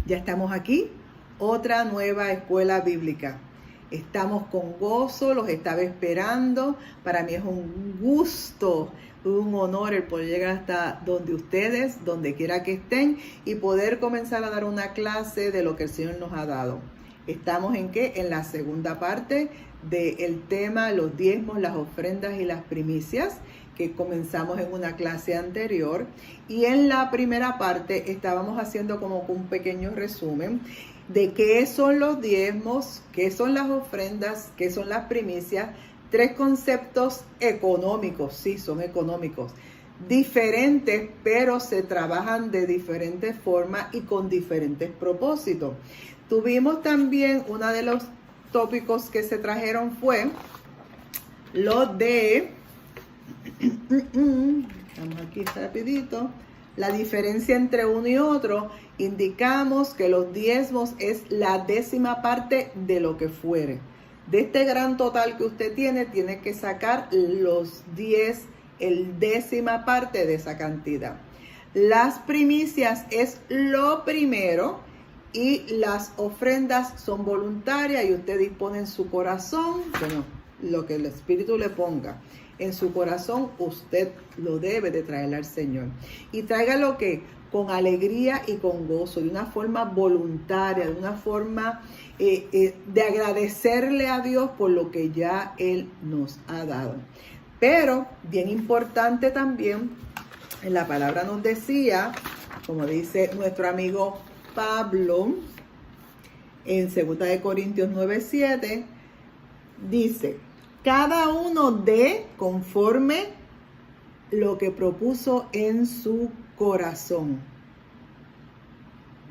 Ya estamos aquí, otra nueva escuela bíblica. Estamos con gozo, los estaba esperando. Para mí es un gusto, un honor el poder llegar hasta donde ustedes, donde quiera que estén, y poder comenzar a dar una clase de lo que el Señor nos ha dado. Estamos en ¿qué? En la segunda parte del tema, los diezmos, las ofrendas y las primicias, que comenzamos en una clase anterior. Y en la primera parte estábamos haciendo como un pequeño resumen de qué son los diezmos, qué son las ofrendas, qué son las primicias. Tres conceptos económicos, sí, son económicos, diferentes, pero se trabajan de diferentes formas y con diferentes propósitos. Tuvimos también, uno de los tópicos que se trajeron fue lo de, vamos aquí rapidito, la diferencia entre uno y otro. Indicamos que los diezmos es la 10ª parte de lo que fuere. De este gran total que usted tiene que sacar los 10, el 10ª parte de esa cantidad. Las primicias es lo primero y las ofrendas son voluntarias y usted dispone en su corazón, bueno, lo que el Espíritu le ponga en su corazón, usted lo debe de traer al Señor. Y tráigalo que con alegría y con gozo, de una forma voluntaria, de una forma de agradecerle a Dios por lo que ya Él nos ha dado. Pero, bien importante también, en la palabra nos decía, como dice nuestro amigo Pablo, en 2 Corintios 9:7, dice: cada uno dé conforme lo que propuso en su corazón.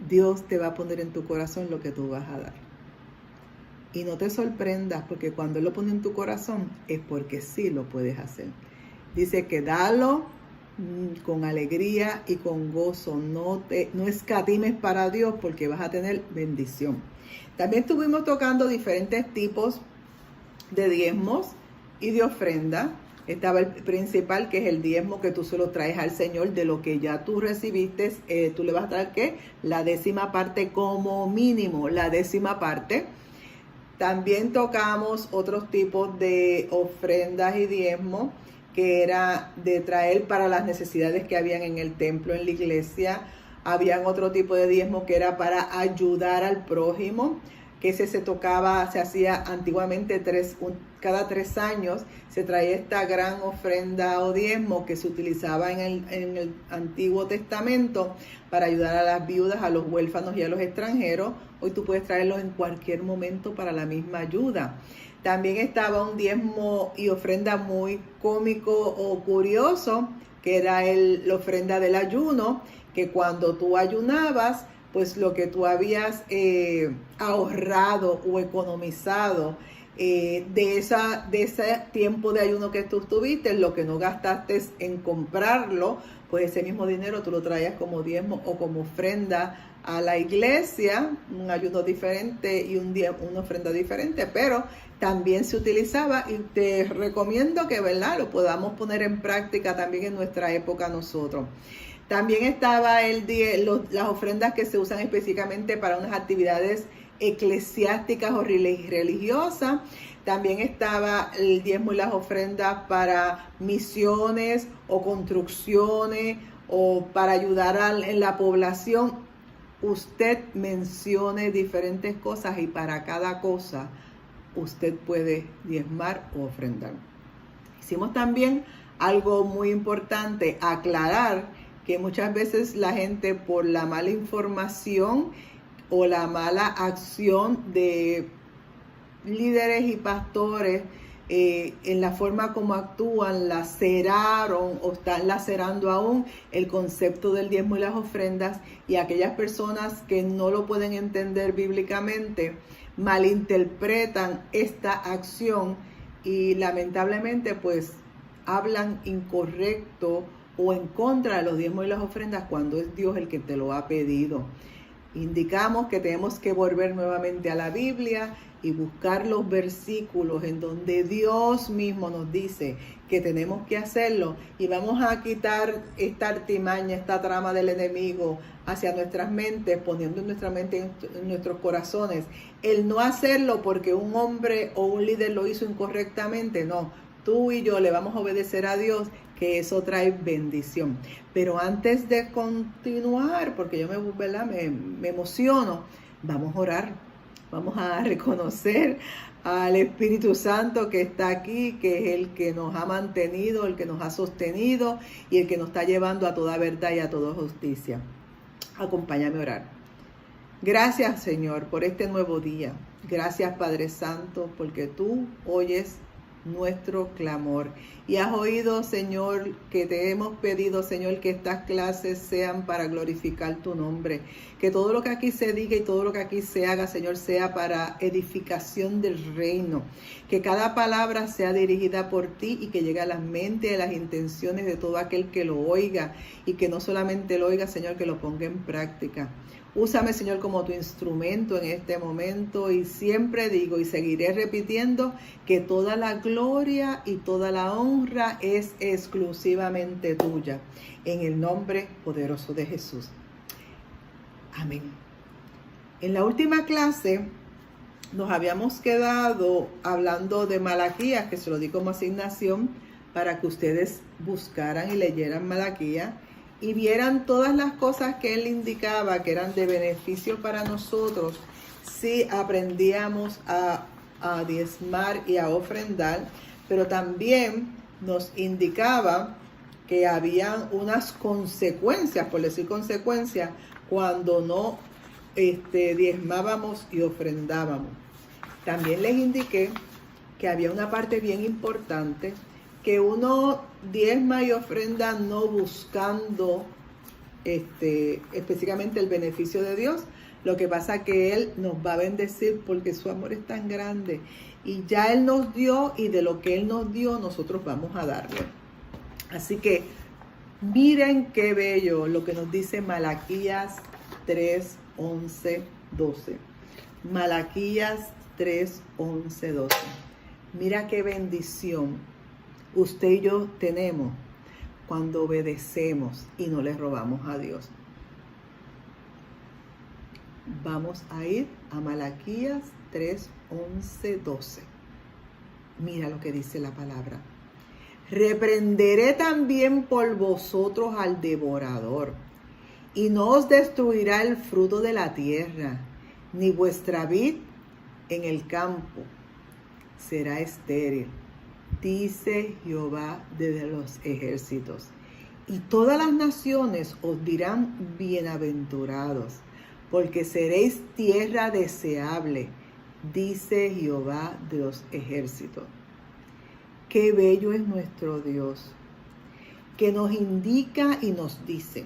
Dios te va a poner en tu corazón lo que tú vas a dar. Y no te sorprendas, porque cuando Él lo pone en tu corazón es porque sí lo puedes hacer. Dice que dalo con alegría y con gozo. No escatimes para Dios, porque vas a tener bendición. También estuvimos tocando diferentes tipos de diezmos y de ofrenda. Estaba el principal, que es el diezmo que tú solo traes al Señor de lo que ya tú recibiste. Tú le vas a dar ¿qué? La 10ª parte como mínimo, la 10ª parte. También tocamos otros tipos de ofrendas y diezmos, que era de traer para las necesidades que habían en el templo, en la iglesia. Habían otro tipo de diezmo que era para ayudar al prójimo, que ese se tocaba, se hacía antiguamente cada 3 años, se traía esta gran ofrenda o diezmo que se utilizaba en el Antiguo Testamento para ayudar a las viudas, a los huérfanos y a los extranjeros. Hoy tú puedes traerlos en cualquier momento para la misma ayuda. También estaba un diezmo y ofrenda muy cómico o curioso, que era la ofrenda del ayuno, que cuando tú ayunabas, pues lo que tú habías ahorrado o economizado de ese tiempo de ayuno que tú tuviste, lo que no gastaste en comprarlo, pues ese mismo dinero tú lo traías como diezmo o como ofrenda a la iglesia, un ayuno diferente y una ofrenda diferente, pero también se utilizaba, y te recomiendo que, ¿verdad?, lo podamos poner en práctica también en nuestra época nosotros. También estaba las ofrendas que se usan específicamente para unas actividades eclesiásticas o religiosas. También estaba el diezmo y las ofrendas para misiones o construcciones o para ayudar en la población. Usted mencione diferentes cosas y para cada cosa usted puede diezmar o ofrendar. Hicimos también algo muy importante, aclarar que muchas veces la gente, por la mala información o la mala acción de líderes y pastores, en la forma como actúan, laceraron o están lacerando aún el concepto del diezmo y las ofrendas, y aquellas personas que no lo pueden entender bíblicamente malinterpretan esta acción y lamentablemente pues hablan incorrecto o en contra de los diezmos y las ofrendas cuando es Dios el que te lo ha pedido. Indicamos que tenemos que volver nuevamente a la Biblia y buscar los versículos en donde Dios mismo nos dice que tenemos que hacerlo, y vamos a quitar esta artimaña, esta trama del enemigo hacia nuestras mentes, poniendo en nuestra mente, en nuestros corazones, el no hacerlo porque un hombre o un líder lo hizo incorrectamente. No, tú y yo le vamos a obedecer a Dios, que eso trae bendición. Pero antes de continuar, porque yo me emociono, vamos a orar, vamos a reconocer al Espíritu Santo que está aquí, que es el que nos ha mantenido, el que nos ha sostenido y el que nos está llevando a toda verdad y a toda justicia. Acompáñame a orar. Gracias, Señor, por este nuevo día. Gracias, Padre Santo, porque tú oyes nuestro clamor. Y has oído, Señor, que te hemos pedido, Señor, que estas clases sean para glorificar tu nombre. Que todo lo que aquí se diga y todo lo que aquí se haga, Señor, sea para edificación del reino. Que cada palabra sea dirigida por ti y que llegue a las mentes y a las intenciones de todo aquel que lo oiga. Y que no solamente lo oiga, Señor, que lo ponga en práctica. Úsame, Señor, como tu instrumento en este momento, y siempre digo y seguiré repitiendo que toda la gloria y toda la honra es exclusivamente tuya. En el nombre poderoso de Jesús. Amén. En la última clase nos habíamos quedado hablando de Malaquías, que se lo di como asignación para que ustedes buscaran y leyeran Malaquías y vieran todas las cosas que él indicaba que eran de beneficio para nosotros si aprendíamos a diezmar y a ofrendar, pero también nos indicaba que habían unas consecuencias, por decir consecuencias, cuando no diezmábamos y ofrendábamos. También les indiqué que había una parte bien importante, que uno diezma y ofrenda no buscando específicamente el beneficio de Dios. Lo que pasa que Él nos va a bendecir porque su amor es tan grande. Y ya Él nos dio, y de lo que Él nos dio, nosotros vamos a darle. Así que miren qué bello lo que nos dice Malaquías 3, 11, 12. Malaquías 3, 11, 12. Mira qué bendición usted y yo tenemos cuando obedecemos y no le robamos a Dios. Vamos a ir a Malaquías 3, 11, 12. Mira lo que dice la palabra. Reprenderé también por vosotros al devorador, y no os destruirá el fruto de la tierra, ni vuestra vid en el campo será estéril, dice Jehová de los ejércitos. Y todas las naciones os dirán bienaventurados, porque seréis tierra deseable, dice Jehová de los ejércitos. Qué bello es nuestro Dios, que nos indica y nos dice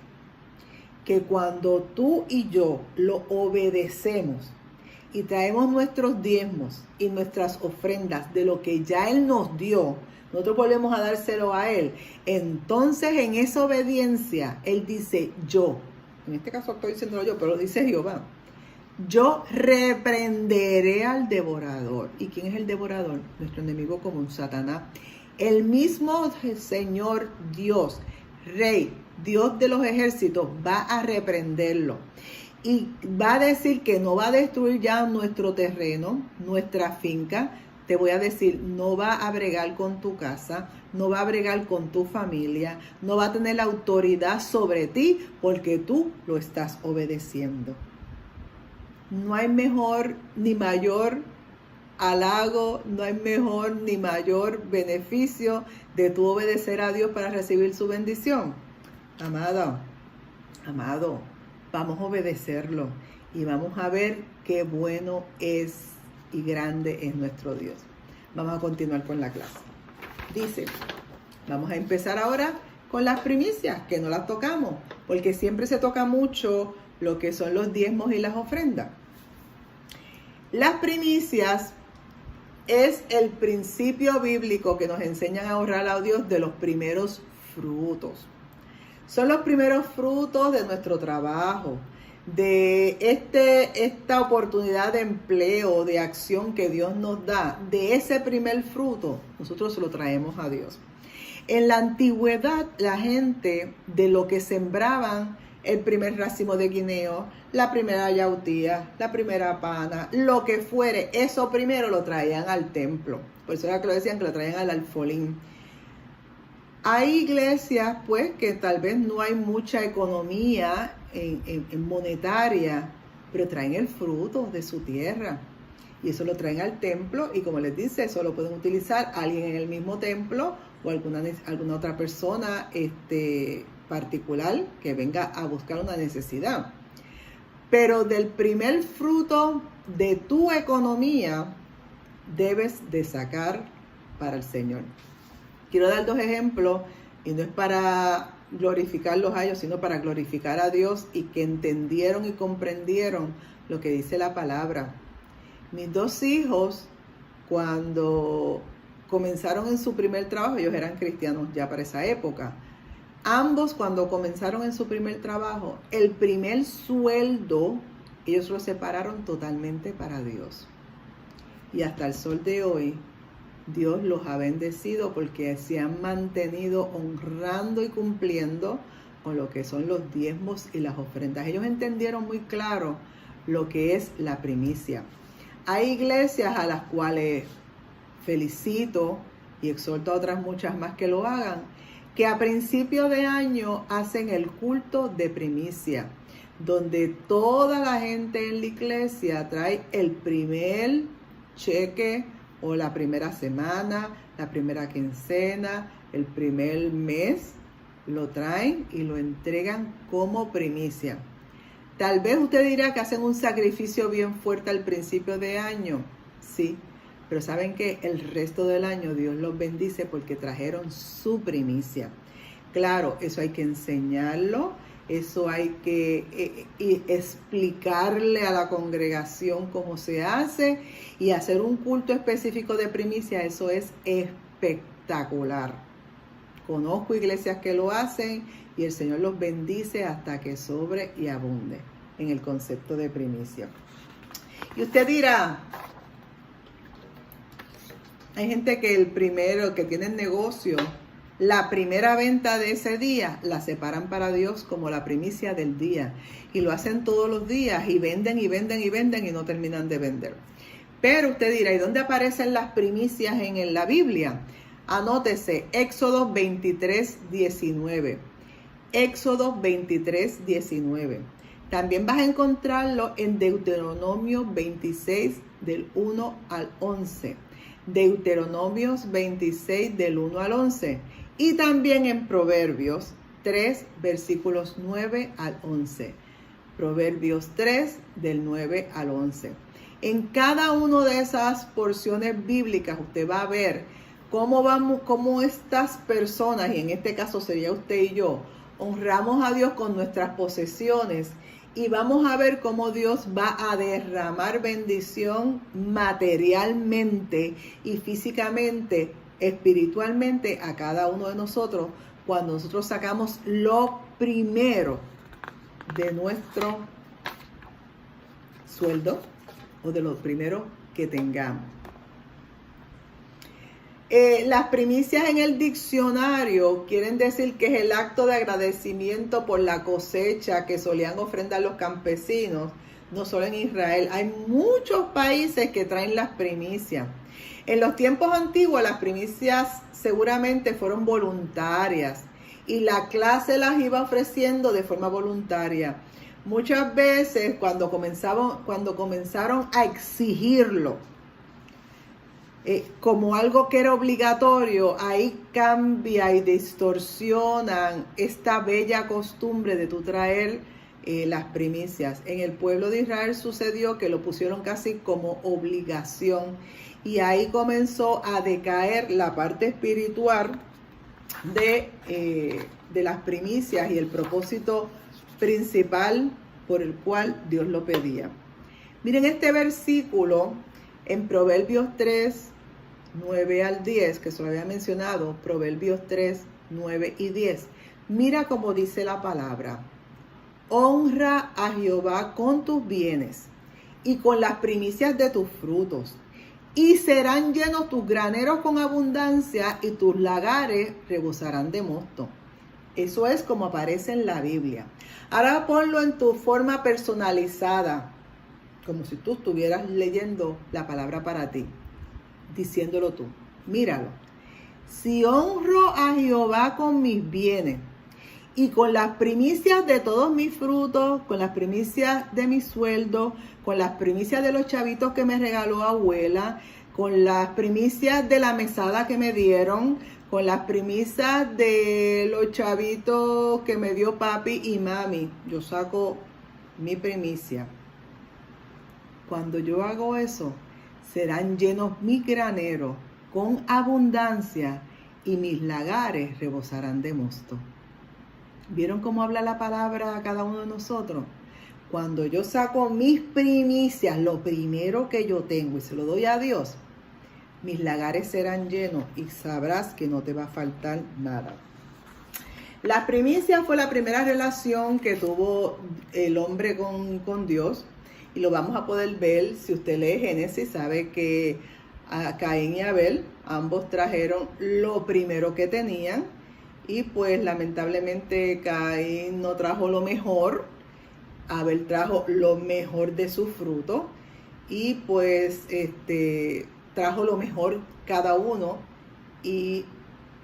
que cuando tú y yo lo obedecemos y traemos nuestros diezmos y nuestras ofrendas de lo que ya Él nos dio, nosotros volvemos a dárselo a Él. Entonces, en esa obediencia, Él dice yo. En este caso estoy diciéndolo yo, pero lo dice Jehová. Yo reprenderé al devorador. ¿Y quién es el devorador? Nuestro enemigo común, Satanás. El mismo Señor Dios, Rey, Dios de los ejércitos, va a reprenderlo. Y va a decir que no va a destruir ya nuestro terreno, nuestra finca. Te voy a decir, no va a bregar con tu casa, no va a bregar con tu familia, no va a tener la autoridad sobre ti porque tú lo estás obedeciendo. No hay mejor ni mayor halago, no hay mejor ni mayor beneficio de tú obedecer a Dios para recibir su bendición. Amado, vamos a obedecerlo y vamos a ver qué bueno es y grande es nuestro Dios. Vamos a continuar con la clase. Dice, vamos a empezar ahora con las primicias, que no las tocamos, porque siempre se toca mucho lo que son los diezmos y las ofrendas. Las primicias es el principio bíblico que nos enseñan a honrar a Dios de los primeros frutos. Son los primeros frutos de nuestro trabajo, de esta oportunidad de empleo, de acción que Dios nos da. De ese primer fruto, nosotros se lo traemos a Dios. En la antigüedad, la gente de lo que sembraban, el primer racimo de guineo, la primera yautía, la primera pana, lo que fuere, eso primero lo traían al templo. Por eso era que lo decían, que lo traían al alfolín. Hay iglesias, pues, que tal vez no hay mucha economía en monetaria, pero traen el fruto de su tierra. Y eso lo traen al templo y, como les dice, eso lo pueden utilizar alguien en el mismo templo o alguna otra persona particular que venga a buscar una necesidad. Pero del primer fruto de tu economía debes de sacar para el Señor. Quiero dar 2 ejemplos, y no es para glorificarlos a ellos, sino para glorificar a Dios, y que entendieron y comprendieron lo que dice la palabra. Mis 2 hijos, cuando comenzaron en su primer trabajo, ellos eran cristianos ya para esa época. Ambos, cuando comenzaron en su primer trabajo, el primer sueldo, ellos lo separaron totalmente para Dios. Y hasta el sol de hoy, Dios los ha bendecido porque se han mantenido honrando y cumpliendo con lo que son los diezmos y las ofrendas. Ellos entendieron muy claro lo que es la primicia. Hay iglesias a las cuales felicito y exhorto a otras muchas más que lo hagan, que a principio de año hacen el culto de primicia, donde toda la gente en la iglesia trae el primer cheque o la primera semana, la primera quincena, el primer mes, lo traen y lo entregan como primicia. Tal vez usted dirá que hacen un sacrificio bien fuerte al principio de año, sí, pero saben que el resto del año Dios los bendice porque trajeron su primicia. Claro, eso hay que enseñarlo, eso hay que explicarle a la congregación cómo se hace, y hacer un culto específico de primicia, eso es espectacular. Conozco iglesias que lo hacen y el Señor los bendice hasta que sobre y abunde en el concepto de primicia. Y usted dirá, hay gente que que tiene negocio, la primera venta de ese día la separan para Dios como la primicia del día. Y lo hacen todos los días y venden y venden y venden y no terminan de vender. Pero usted dirá, ¿y dónde aparecen las primicias en la Biblia? Anótese, Éxodo 23:19. Éxodo 23:19. También vas a encontrarlo en Deuteronomio 26 del 1 al 11. Deuteronomios 26 del 1 al 11. Y también en Proverbios 3, versículos 9 al 11. Proverbios 3, del 9 al 11. En cada una de esas porciones bíblicas usted va a ver cómo estas personas, y en este caso sería usted y yo, honramos a Dios con nuestras posesiones, y vamos a ver cómo Dios va a derramar bendición materialmente y físicamente, espiritualmente a cada uno de nosotros cuando nosotros sacamos lo primero de nuestro sueldo o de lo primero que tengamos. Las primicias en el diccionario quieren decir que es el acto de agradecimiento por la cosecha que solían ofrendar los campesinos, no solo en Israel. Hay muchos países que traen las primicias. En los tiempos antiguos las primicias seguramente fueron voluntarias y la clase las iba ofreciendo de forma voluntaria. Muchas veces cuando comenzaron a exigirlo, como algo que era obligatorio, ahí cambia y distorsionan esta bella costumbre de tú traer las primicias. En el pueblo de Israel sucedió que lo pusieron casi como obligación, y ahí comenzó a decaer la parte espiritual de las primicias y el propósito principal por el cual Dios lo pedía. Miren este versículo en Proverbios 3, 9 al 10, que se lo había mencionado, Proverbios 3, 9 y 10. Mira cómo dice la palabra: honra a Jehová con tus bienes y con las primicias de tus frutos, y serán llenos tus graneros con abundancia y tus lagares rebosarán de mosto. Eso es como aparece en la Biblia. Ahora ponlo en tu forma personalizada, como si tú estuvieras leyendo la palabra para ti, diciéndolo tú. Míralo. Si honro a Jehová con mis bienes y con las primicias de todos mis frutos, con las primicias de mi sueldo, con las primicias de los chavitos que me regaló abuela, con las primicias de la mesada que me dieron, con las primicias de los chavitos que me dio papi y mami, yo saco mi primicia. Cuando yo hago eso, serán llenos mis graneros con abundancia y mis lagares rebosarán de mosto. ¿Vieron cómo habla la palabra a cada uno de nosotros? Cuando yo saco mis primicias, lo primero que yo tengo, y se lo doy a Dios, mis lagares serán llenos y sabrás que no te va a faltar nada. La primicia fue la primera relación que tuvo el hombre con Dios, y lo vamos a poder ver si usted lee Génesis. Sabe que a Caín y Abel ambos trajeron lo primero que tenían, y pues lamentablemente Caín no trajo lo mejor, Abel trajo lo mejor de su fruto, y pues trajo lo mejor cada uno, y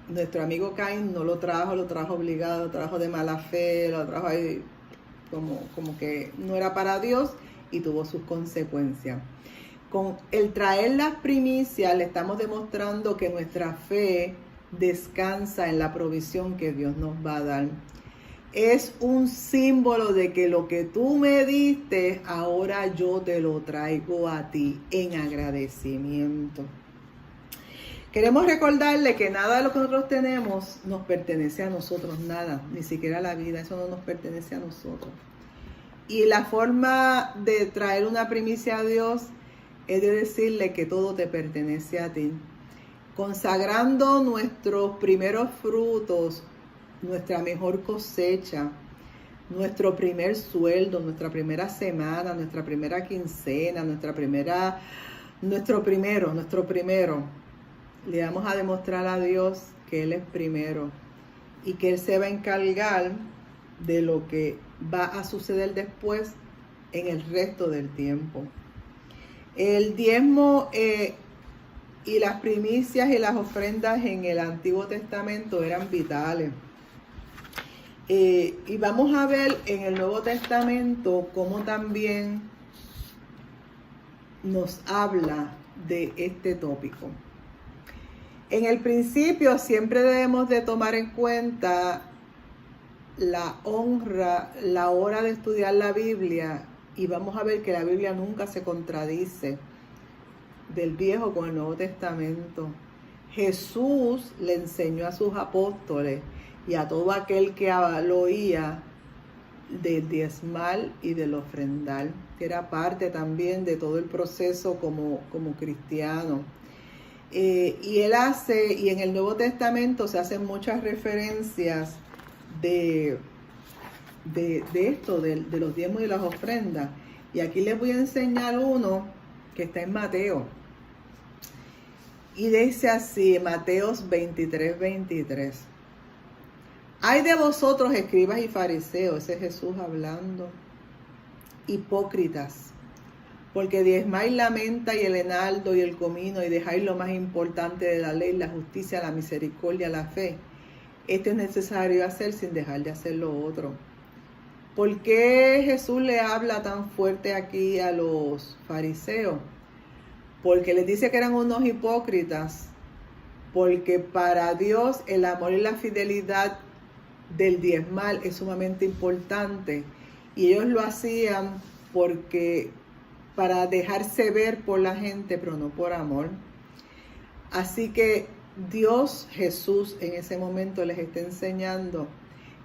nuestro amigo Caín no lo trajo obligado, lo trajo de mala fe, lo trajo ahí como que no era para Dios, y tuvo sus consecuencias. Con el traer las primicias le estamos demostrando que nuestra fe descansa en la provisión que Dios nos va a dar. Es un símbolo de que lo que tú me diste, ahora yo te lo traigo a ti en agradecimiento. Queremos recordarle que nada de lo que nosotros tenemos nos pertenece a nosotros, nada, ni siquiera la vida, eso no nos pertenece a nosotros. Y la forma de traer una primicia a Dios es de decirle que todo te pertenece a ti, consagrando nuestros primeros frutos, nuestra mejor cosecha, nuestro primer sueldo, nuestra primera semana, nuestra primera quincena, nuestro primero. Le vamos a demostrar a Dios que Él es primero y que Él se va a encargar de lo que va a suceder después en el resto del tiempo. El diezmo y las primicias y las ofrendas en el Antiguo Testamento eran vitales. Y vamos a ver en el Nuevo Testamento cómo también nos habla de este tópico. En el principio siempre debemos de tomar en cuenta la honra, la hora de estudiar la Biblia, y vamos a ver que la Biblia nunca se contradice del Viejo con el Nuevo Testamento. Jesús le enseñó a sus apóstoles y a todo aquel que lo oía del diezmal y del ofrendar, que era parte también de todo el proceso como cristiano. Y en el Nuevo Testamento se hacen muchas referencias de esto, de los diezmos y las ofrendas. Y aquí les voy a enseñar uno que está en Mateo. Y dice así, Mateos 23:23. Ay de vosotros, escribas y fariseos, ese es Jesús hablando, hipócritas, porque diezmáis la menta y el enaldo y el comino y dejáis lo más importante de la ley, la justicia, la misericordia, la fe. Esto es necesario hacer sin dejar de hacer lo otro. ¿Por qué Jesús le habla tan fuerte aquí a los fariseos? Porque les dice que eran unos hipócritas, porque para Dios el amor y la fidelidad del diezmal es sumamente importante, y ellos lo hacían porque para dejarse ver por la gente, pero no por amor. Así que Dios, Jesús, en ese momento les está enseñando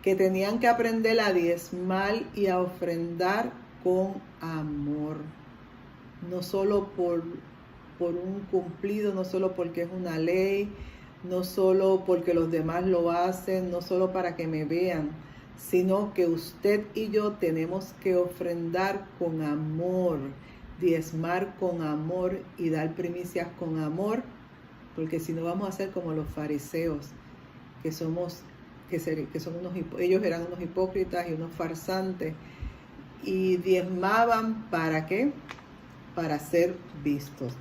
que tenían que aprender a diezmar y a ofrendar con amor, no solo por un cumplido, no solo porque es una ley, no solo porque los demás lo hacen, no solo para que me vean, sino que usted y yo tenemos que ofrendar con amor, diezmar con amor y dar primicias con amor, porque si no vamos a ser como los fariseos, que son ellos eran unos hipócritas y unos farsantes, y diezmaban ¿para qué? Para ser vistos.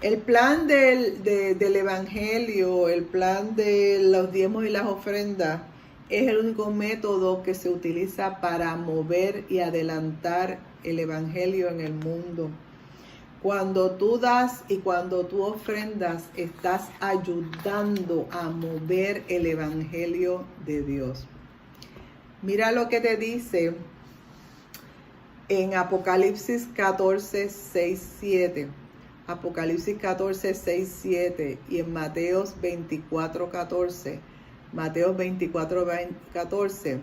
El plan del Evangelio, el plan de los diezmos y las ofrendas, es el único método que se utiliza para mover y adelantar el Evangelio en el mundo. Cuando tú das y cuando tú ofrendas, estás ayudando a mover el Evangelio de Dios. Mira lo que te dice en Apocalipsis 14, 6, 7. Apocalipsis 14, 6, 7 y en Mateos 24, 14. Mateos 24, 14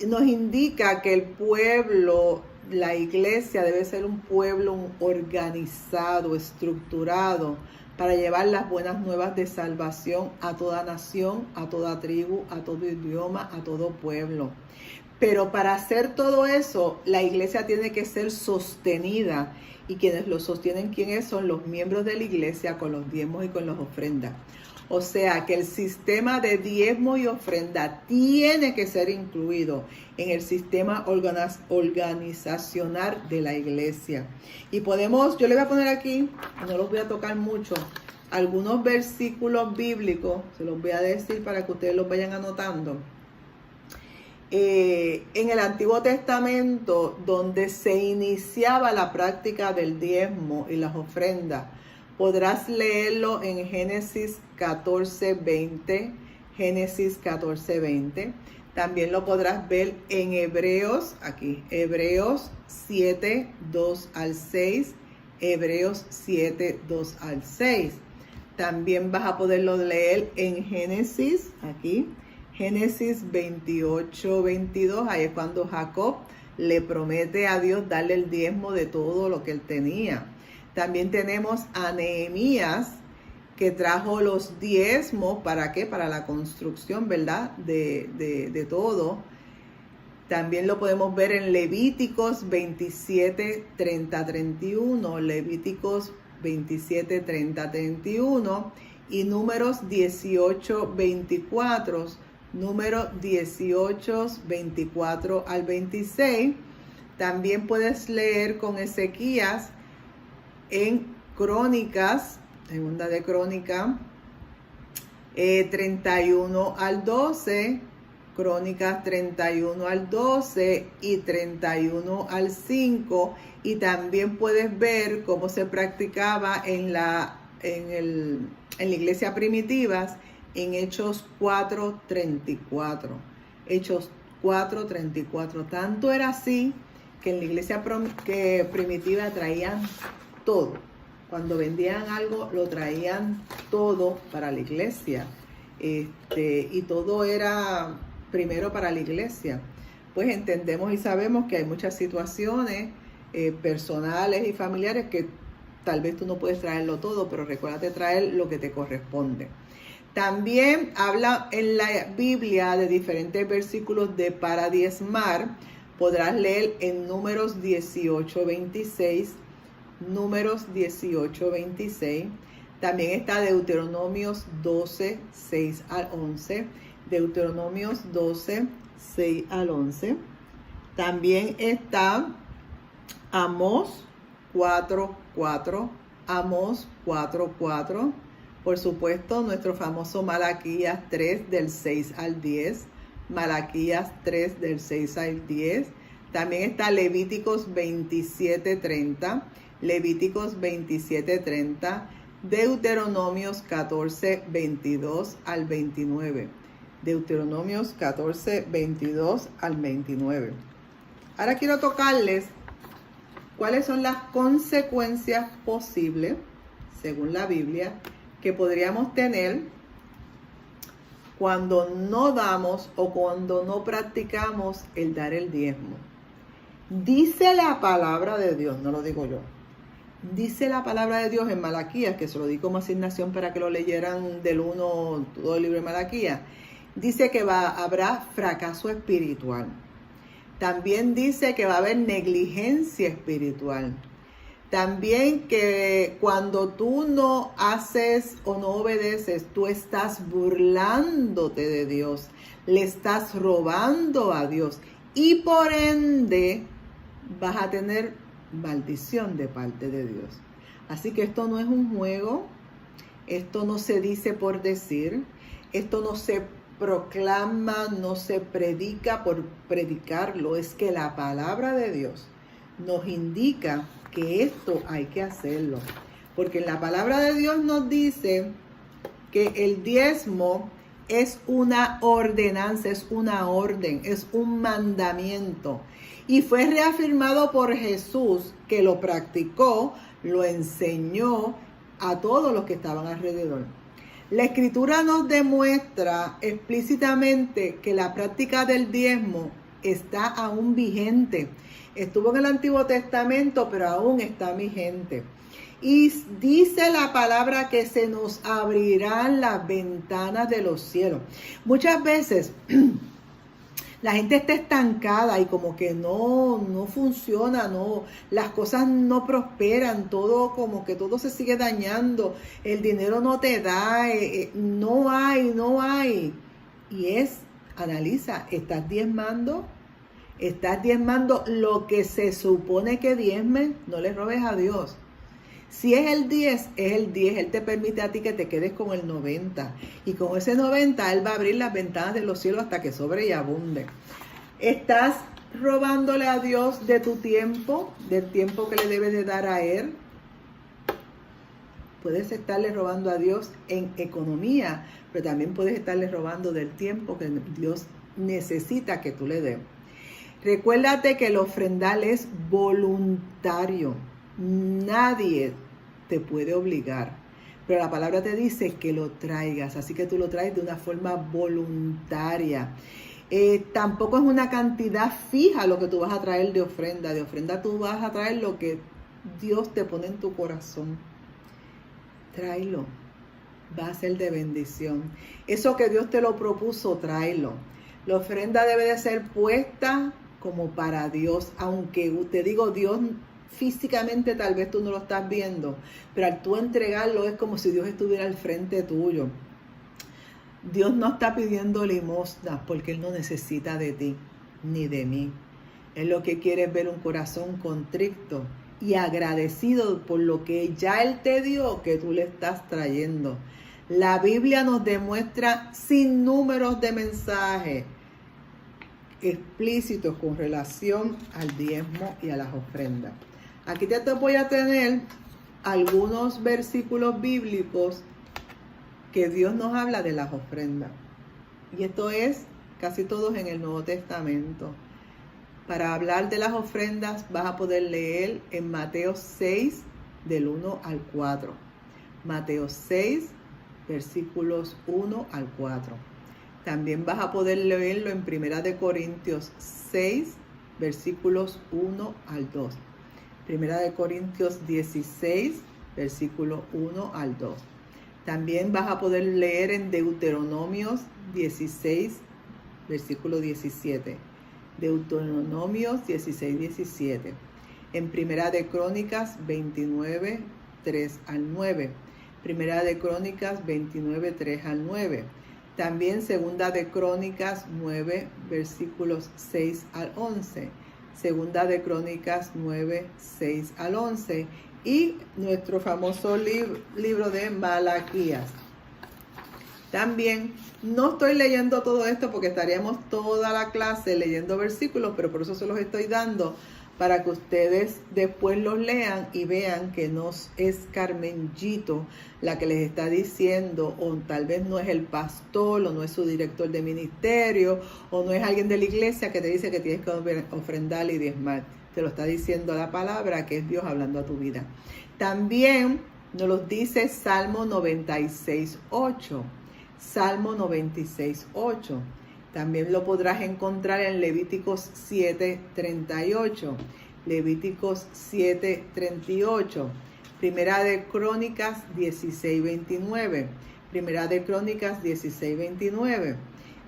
nos indica que el pueblo, la iglesia debe ser un pueblo organizado, estructurado, para llevar las buenas nuevas de salvación a toda nación, a toda tribu, a todo idioma, a todo pueblo. Pero para hacer todo eso, la iglesia tiene que ser sostenida. Y quienes lo sostienen, ¿quiénes son? Los miembros de la iglesia con los diezmos y con las ofrendas. O sea que el sistema de diezmo y ofrenda tiene que ser incluido en el sistema organizacional de la iglesia. Y podemos, yo le voy a poner aquí, no los voy a tocar mucho, algunos versículos bíblicos, se los voy a decir para que ustedes los vayan anotando. En el Antiguo Testamento, donde se iniciaba la práctica del diezmo y las ofrendas, podrás leerlo en Génesis 14:20, Génesis 14:20. También lo podrás ver en Hebreos, aquí, Hebreos 7, 2 al 6, Hebreos 7, 2 al 6. También vas a poderlo leer en Génesis, aquí, Génesis 28, 22, ahí es cuando Jacob le promete a Dios darle el diezmo de todo lo que él tenía. También tenemos a Nehemías, que trajo los diezmos, ¿para qué? Para la construcción, ¿verdad? De todo. También lo podemos ver en Levíticos 27, 30, 31, Levíticos 27, 30, 31 y Números 18, 24, Números 18, 24 al 26. También puedes leer con Ezequías en Crónicas, segunda de Crónica, 31 al 12, Crónicas 31 al 12 y 31 al 5. Y también puedes ver cómo se practicaba en la iglesia primitiva en Hechos 4:34. Hechos 4:34. Tanto era así que en la iglesia primitiva traían todo. Cuando vendían algo, lo traían todo para la iglesia. Y todo era primero para la iglesia. Pues entendemos y sabemos que hay muchas situaciones personales y familiares que tal vez tú no puedes traerlo todo, pero recuérdate traer lo que te corresponde. También habla en la Biblia de diferentes versículos de para diezmar. Podrás leer en Números 18, 26. Números 18, 26. También está Deuteronomios 12, 6 al 11. Deuteronomios 12, 6 al 11. También está Amós 4, 4. Amós 4, 4. Por supuesto, nuestro famoso Malaquías 3 del 6 al 10. Malaquías 3 del 6 al 10. También está Levíticos 27, 30. Levíticos 27, 30. Deuteronomios 14, 22 al 29. Deuteronomios 14, 22 al 29. Ahora quiero tocarles cuáles son las consecuencias posibles, según la Biblia, que podríamos tener cuando no damos o cuando no practicamos el dar el diezmo. Dice la palabra de Dios, no lo digo yo, Dice la palabra de Dios en Malaquías, que se lo di como asignación para que lo leyeran del 1, todo el libro de Malaquías. Dice que habrá fracaso espiritual. También dice que va a haber negligencia espiritual. También que cuando tú no haces o no obedeces, tú estás burlándote de Dios, le estás robando a Dios y por ende vas a tener maldición de parte de Dios. Así que esto no es un juego, esto no se dice por decir, esto no se proclama, no se predica por predicarlo, es que la palabra de Dios nos indica que esto hay que hacerlo. Porque en la palabra de Dios nos dice que el diezmo es una ordenanza, es una orden, es un mandamiento. Y fue reafirmado por Jesús, que lo practicó, lo enseñó a todos los que estaban alrededor. La Escritura nos demuestra explícitamente que la práctica del diezmo está aún vigente. Estuvo en el Antiguo Testamento, pero aún está vigente. Y dice la palabra que se nos abrirán las ventanas de los cielos. Muchas veces la gente está estancada y como que no funciona, las cosas no prosperan, todo como que todo se sigue dañando, el dinero no te da, no hay. Y analiza, ¿estás diezmando? ¿Estás diezmando lo que se supone que diezme? No le robes a Dios. Si es el 10, es el 10. Él te permite a ti que te quedes con el 90. Y con ese 90, Él va a abrir las ventanas de los cielos hasta que sobre y abunde. ¿Estás robándole a Dios de tu tiempo, del tiempo que le debes de dar a Él? Puedes estarle robando a Dios en economía, pero también puedes estarle robando del tiempo que Dios necesita que tú le des. Recuérdate que el ofrendar es voluntario. Nadie te puede obligar. Pero la palabra te dice que lo traigas. Así que tú lo traes de una forma voluntaria. Tampoco es una cantidad fija lo que tú vas a traer de ofrenda. De ofrenda tú vas a traer lo que Dios te pone en tu corazón. Tráelo. Va a ser de bendición. Eso que Dios te lo propuso, tráelo. La ofrenda debe de ser puesta como para Dios, aunque te digo, Dios físicamente tal vez tú no lo estás viendo, pero al tú entregarlo es como si Dios estuviera al frente tuyo. Dios no está pidiendo limosna porque Él no necesita de ti ni de mí. Él lo que quiere es ver un corazón contrito y agradecido por lo que ya Él te dio, que tú le estás trayendo. La Biblia nos demuestra sin números de mensajes explícitos con relación al diezmo y a las ofrendas. Aquí te voy a tener algunos versículos bíblicos que Dios nos habla de las ofrendas. Y esto es casi todos en el Nuevo Testamento. Para hablar de las ofrendas vas a poder leer en Mateo 6, del 1 al 4. Mateo 6, versículos 1 al 4. También vas a poder leerlo en 1 Corintios 6, versículos 1 al 2. 1 Corintios 16, versículo 1 al 2. También vas a poder leer en Deuteronomios 16, versículo 17. Deuteronomios 16, 17. En 1 Crónicas 29, 3 al 9. 1 Crónicas 29, 3 al 9. También 2 Crónicas 9, versículos 6 al 11. 2 Crónicas 9, 6 al 11. Y nuestro famoso libro de Malaquías. También no estoy leyendo todo esto porque estaríamos toda la clase leyendo versículos, pero por eso se los estoy dando para que ustedes después los lean y vean que no es Carmencito la que les está diciendo, o tal vez no es el pastor, o no es su director de ministerio, o no es alguien de la iglesia que te dice que tienes que ofrendar y diezmar. Te lo está diciendo la palabra, que es Dios hablando a tu vida. También nos lo dice Salmo 96, 8. Salmo 96, 8. También lo podrás encontrar en Levíticos 7, 38. Levíticos 7, 38. Primera de Crónicas 16:29. Primera de Crónicas 16:29.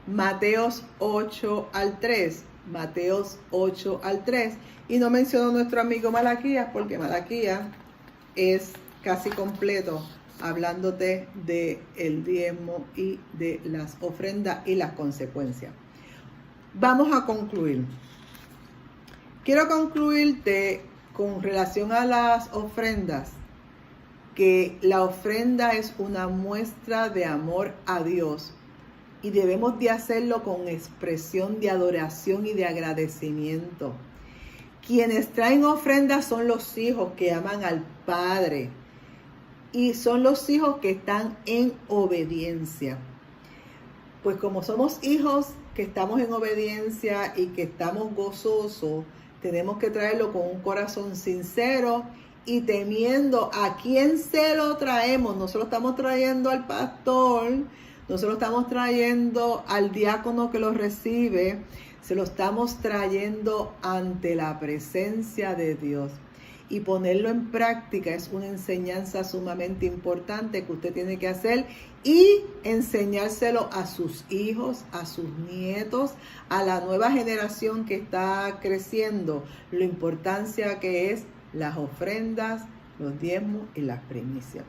Mateos 8 al 3. Mateos 8 al 3. Y no menciono nuestro amigo Malaquías porque Malaquías es casi completo hablándote de el diezmo y de las ofrendas y las consecuencias. Vamos a concluir. Quiero concluirte con relación a las ofrendas, que la ofrenda es una muestra de amor a Dios y debemos de hacerlo con expresión de adoración y de agradecimiento. Quienes traen ofrendas son los hijos que aman al Padre y son los hijos que están en obediencia. Pues como somos hijos que estamos en obediencia y que estamos gozosos, tenemos que traerlo con un corazón sincero y temiendo a quién se lo traemos. No se lo estamos trayendo al pastor, no se lo estamos trayendo al diácono que lo recibe, se lo estamos trayendo ante la presencia de Dios. Y ponerlo en práctica es una enseñanza sumamente importante que usted tiene que hacer y enseñárselo a sus hijos, a sus nietos, a la nueva generación que está creciendo, la importancia que es las ofrendas, los diezmos y las primicias.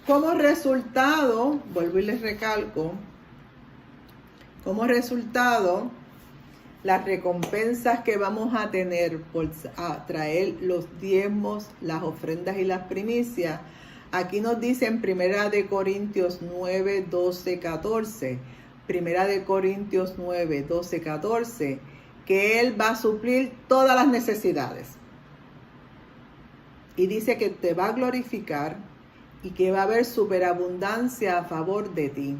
Como resultado, vuelvo y les recalco, como resultado, las recompensas que vamos a tener por traer los diezmos, las ofrendas y las primicias, aquí nos dice en 1 de Corintios 9, 12, 14, 1 de Corintios 9, 12, 14, que Él va a suplir todas las necesidades. Y dice que te va a glorificar y que va a haber superabundancia a favor de ti.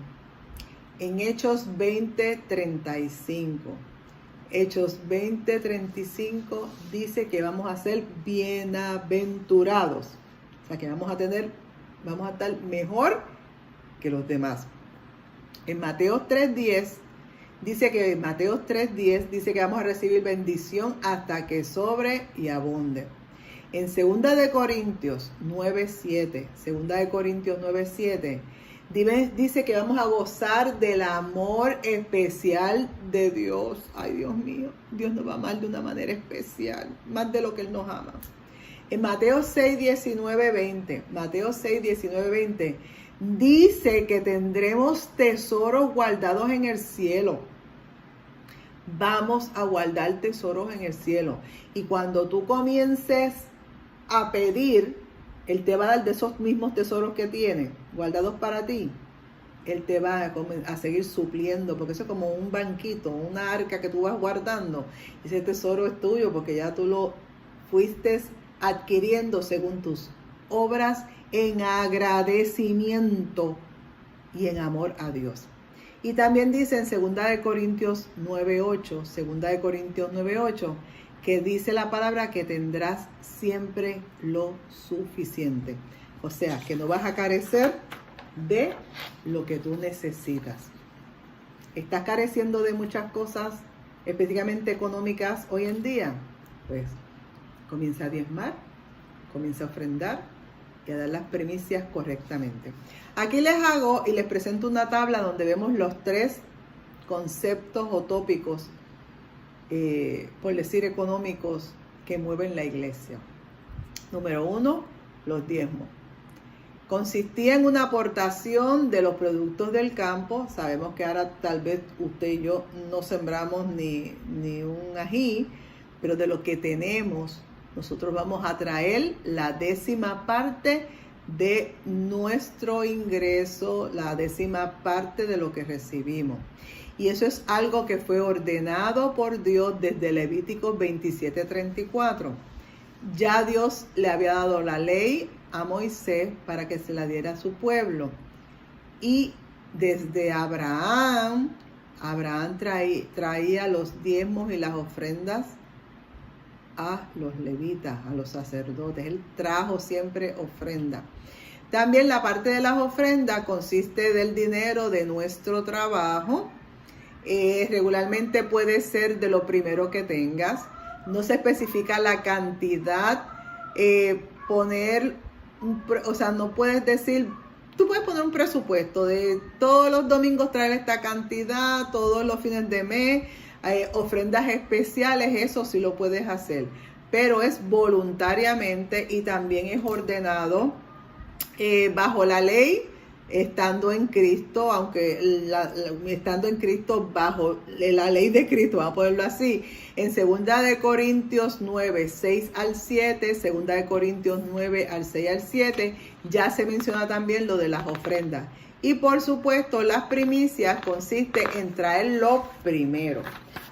En Hechos 20, 35. Hechos 20:35 dice que vamos a ser bienaventurados. O sea que vamos a estar mejor que los demás. En Mateo 3:10 dice que vamos a recibir bendición hasta que sobre y abunde. En 2 de Corintios 9:7, dice que vamos a gozar del amor especial de Dios. Ay, Dios mío, Dios nos va a amar de una manera especial, más de lo que Él nos ama. En Mateo 6:19-20, dice que tendremos tesoros guardados en el cielo. Vamos a guardar tesoros en el cielo. Y cuando tú comiences a pedir, Él te va a dar de esos mismos tesoros que tiene guardados para ti. Él te va a seguir supliendo, porque eso es como un banquito, una arca que tú vas guardando. Ese tesoro es tuyo porque ya tú lo fuiste adquiriendo según tus obras en agradecimiento y en amor a Dios. Y también dice en 2 de Corintios 9:8, que dice la palabra que tendrás siempre lo suficiente. O sea, que no vas a carecer de lo que tú necesitas. ¿Estás careciendo de muchas cosas, específicamente económicas hoy en día? Pues comienza a diezmar, comienza a ofrendar y a dar las primicias correctamente. Aquí les hago y les presento una tabla donde vemos los 3 conceptos o tópicos, por decir económicos, que mueven la iglesia. Número 1, los diezmos. Consistía en una aportación de los productos del campo. Sabemos que ahora tal vez usted y yo no sembramos ni un ají, pero de lo que tenemos, nosotros vamos a traer la 10ª parte de nuestro ingreso, la 10ª parte de lo que recibimos. Y eso es algo que fue ordenado por Dios desde Levítico 27:34. Ya Dios le había dado la ley a Moisés para que se la diera a su pueblo. Y desde Abraham traía los diezmos y las ofrendas a los levitas, a los sacerdotes. Él trajo siempre ofrenda. También la parte de las ofrendas consiste del dinero de nuestro trabajo. Regularmente puede ser de lo primero que tengas. No se especifica la cantidad poner, o sea, no puedes decir, tú puedes poner un presupuesto de todos los domingos traer esta cantidad, todos los fines de mes, ofrendas especiales, eso sí lo puedes hacer, pero es voluntariamente y también es ordenado bajo la ley, estando en Cristo, aunque estando en Cristo bajo la ley de Cristo, vamos a ponerlo así, en 2 de Corintios 9, 6 al 7, 2 de Corintios 9 al 6 al 7, ya se menciona también lo de las ofrendas. Y por supuesto, las primicias consiste en traerlo primero.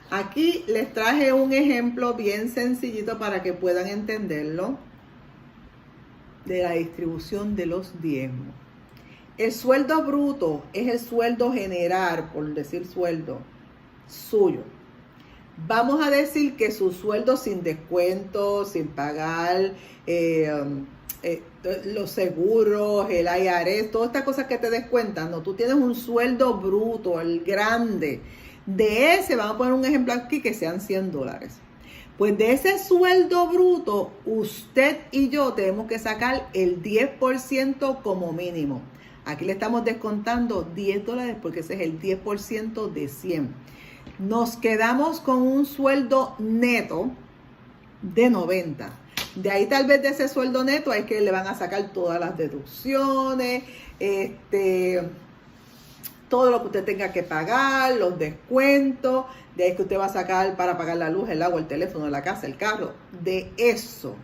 Aquí les traje un ejemplo bien sencillito para que puedan entenderlo de la distribución de los diezmos. El sueldo bruto es el sueldo general, por decir sueldo, suyo. Vamos a decir que su sueldo sin descuento, sin pagar los seguros, el IRS, todas estas cosas que te descuentan. No, tú tienes un sueldo bruto, el grande. De ese, vamos a poner un ejemplo aquí, que sean $100. Pues de ese sueldo bruto, usted y yo tenemos que sacar el 10% como mínimo. Aquí le estamos descontando $10 porque ese es el 10% de 100. Nos quedamos con un sueldo neto de 90. De ahí tal vez de ese sueldo neto es que le van a sacar todas las deducciones, todo lo que usted tenga que pagar, los descuentos, de ahí que usted va a sacar para pagar la luz, el agua, el teléfono, la casa, el carro. De eso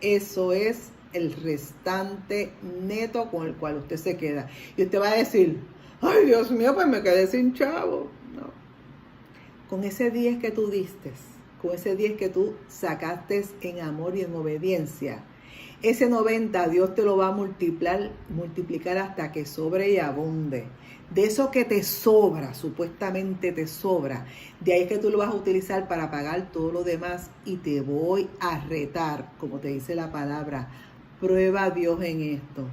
es el restante neto con el cual usted se queda. Y usted va a decir, ay Dios mío, pues me quedé sin chavo. No. Con ese 10 que tú diste, con ese 10 que tú sacaste en amor y en obediencia, ese 90 Dios te lo va a multiplicar hasta que sobre y abunde. De eso que te sobra, supuestamente te sobra, de ahí es que tú lo vas a utilizar para pagar todo lo demás. Y te voy a retar, como te dice la palabra, prueba a Dios en esto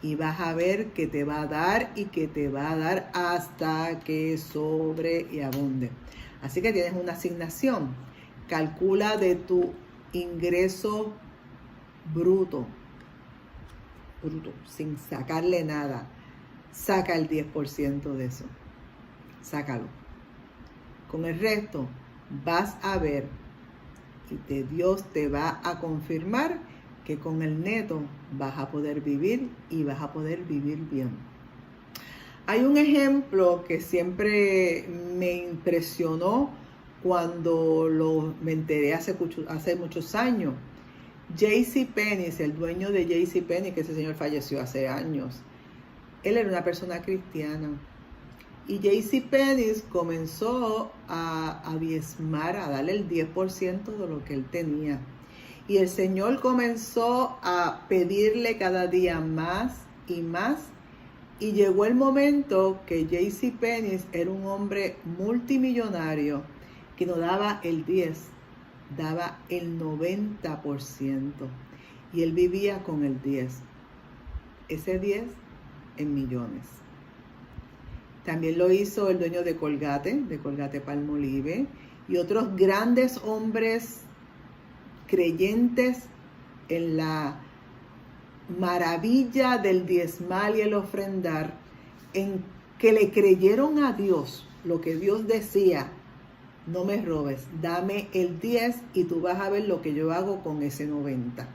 y vas a ver que te va a dar y que te va a dar hasta que sobre y abunde. Así que tienes una asignación. Calcula de tu ingreso bruto, sin sacarle nada. Saca el 10% de eso. Sácalo. Con el resto vas a ver y Dios te va a confirmar que con el neto vas a poder vivir y vas a poder vivir bien. Hay un ejemplo que siempre me impresionó cuando me enteré hace muchos años. JCPenney, el dueño de JCPenney, que ese señor falleció hace años. Él era una persona cristiana. Y JCPenney comenzó a diezmar, a darle el 10% de lo que él tenía. Y el Señor comenzó a pedirle cada día más y más. Y llegó el momento que JCPenney era un hombre multimillonario que no daba el 10%, daba el 90%. Y él vivía con el 10%. Ese 10% en millones. También lo hizo el dueño de Colgate Palmolive, y otros grandes hombres creyentes en la maravilla del diezmal y el ofrendar, en que le creyeron a Dios lo que Dios decía: no me robes, dame el 10 y tú vas a ver lo que yo hago con ese 90.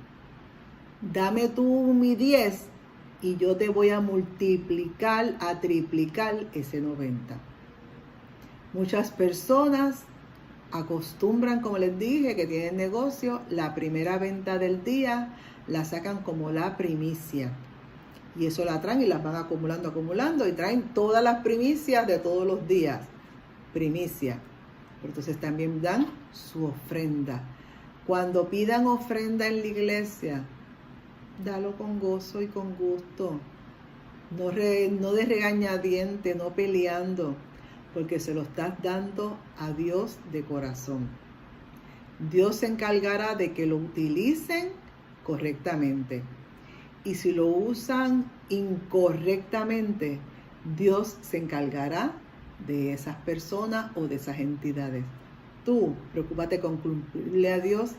Dame tú mi 10 y yo te voy a multiplicar, a triplicar ese 90. Muchas personas acostumbran, como les dije, que tienen negocio, la primera venta del día la sacan como la primicia. Y eso la traen y las van acumulando y traen todas las primicias de todos los días. Primicia. Pero entonces también dan su ofrenda. Cuando pidan ofrenda en la iglesia, dalo con gozo y con gusto. No de regañadiente, no peleando, porque se lo estás dando a Dios de corazón. Dios se encargará de que lo utilicen correctamente. Y si lo usan incorrectamente, Dios se encargará de esas personas o de esas entidades. Tú, preocúpate con cumplirle a Dios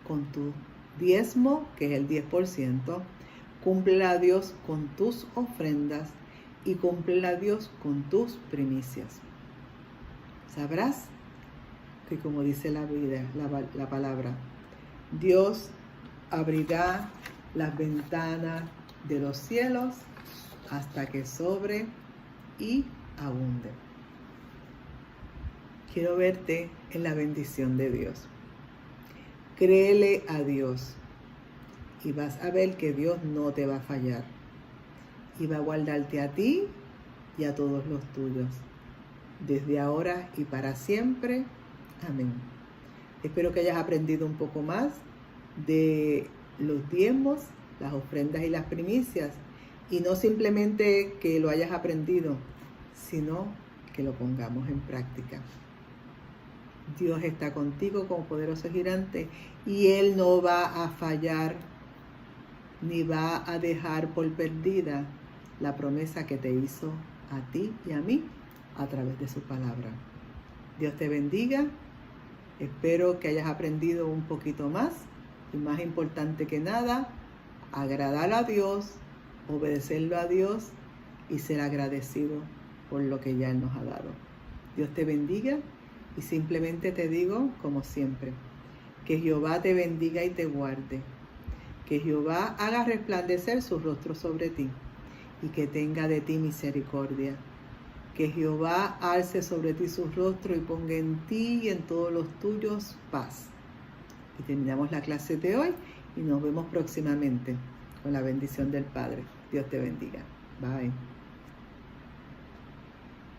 con tu diezmo, que es el 10%, cúmplela a Dios con tus ofrendas y cúmplela a Dios con tus primicias. Sabrás que, como dice la palabra, Dios abrirá las ventanas de los cielos hasta que sobre y abunde. Quiero verte en la bendición de Dios. Créele a Dios y vas a ver que Dios no te va a fallar y va a guardarte a ti y a todos los tuyos, desde ahora y para siempre. Amén. Espero que hayas aprendido un poco más de los diezmos, las ofrendas y las primicias, y no simplemente que lo hayas aprendido, sino que lo pongamos en práctica. Dios está contigo como poderoso gigante y Él no va a fallar ni va a dejar por perdida la promesa que te hizo a ti y a mí a través de su palabra. Dios te bendiga. Espero que hayas aprendido un poquito más y, más importante que nada, agradar a Dios, obedecerlo a Dios y ser agradecido por lo que ya Él nos ha dado. Dios te bendiga y simplemente te digo, como siempre, que Jehová te bendiga y te guarde, que Jehová haga resplandecer su rostro sobre ti y que tenga de ti misericordia. Que Jehová alce sobre ti su rostro y ponga en ti y en todos los tuyos paz. Y terminamos la clase de hoy y nos vemos próximamente con la bendición del Padre. Dios te bendiga. Bye.